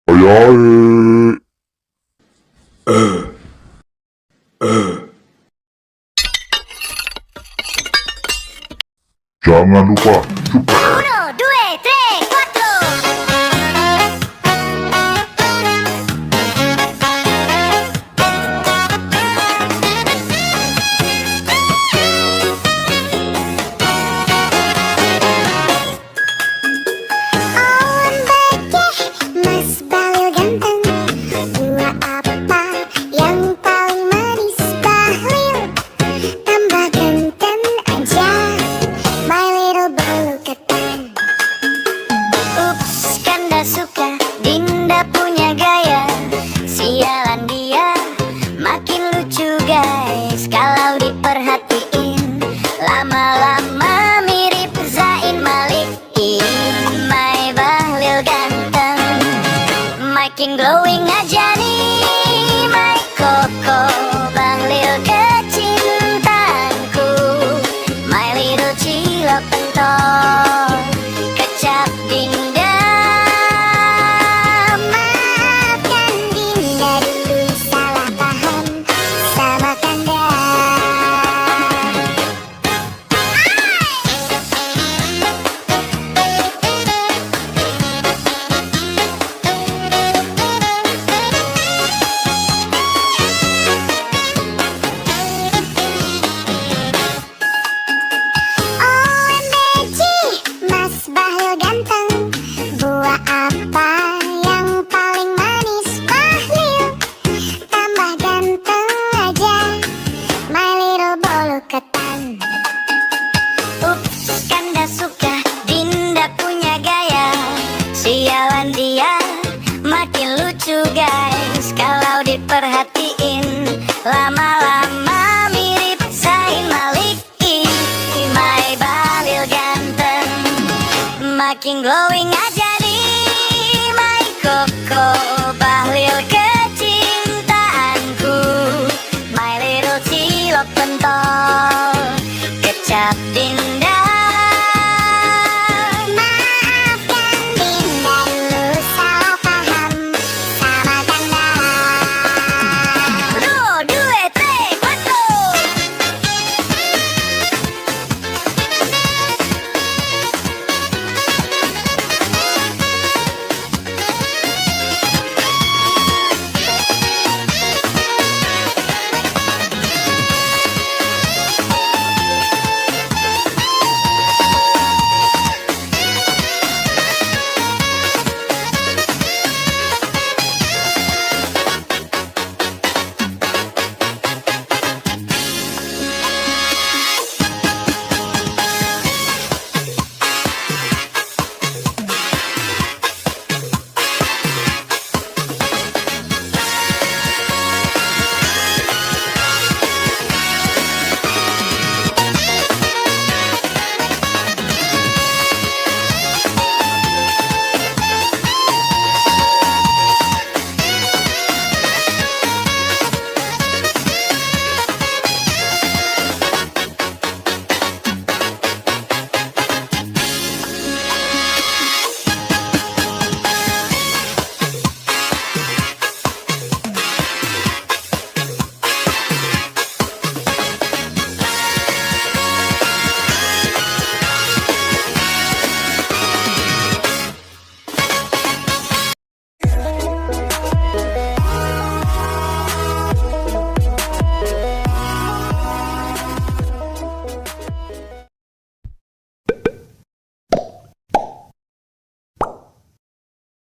Ayo. Jangan lupa super. 1, 2, 3, 4. Awan beceh, Mas Balil ganteng. Buah apa yang paling manis? Bahlil, tambah ganteng aja, my little bolu ketan. Ups, Kanda suka, Dinda punya gaya. Sialan dia, makin lucu guys. Kalau diperhatiin, lama-lama mirip Zain Malik. My Bahlil ganteng, makin glowing aja nih. My Koko, Bahlil kecintaanku, my little cilok pentol, kecap Dinda. Maafkan Dinda dulu salah paham sama Kanda. OMG, Mas Bahlil ganteng. Buah apa yang paling manis? Bahlil, tambah ganteng aja, my little bolu ketan. Ups, Kanda suka, Dinda punya gaya. Sialan dia, makin lucu guys. Kalau diperhatiin, lama-lama mirip Zain Malik. My Bahlil ganteng, makin glowing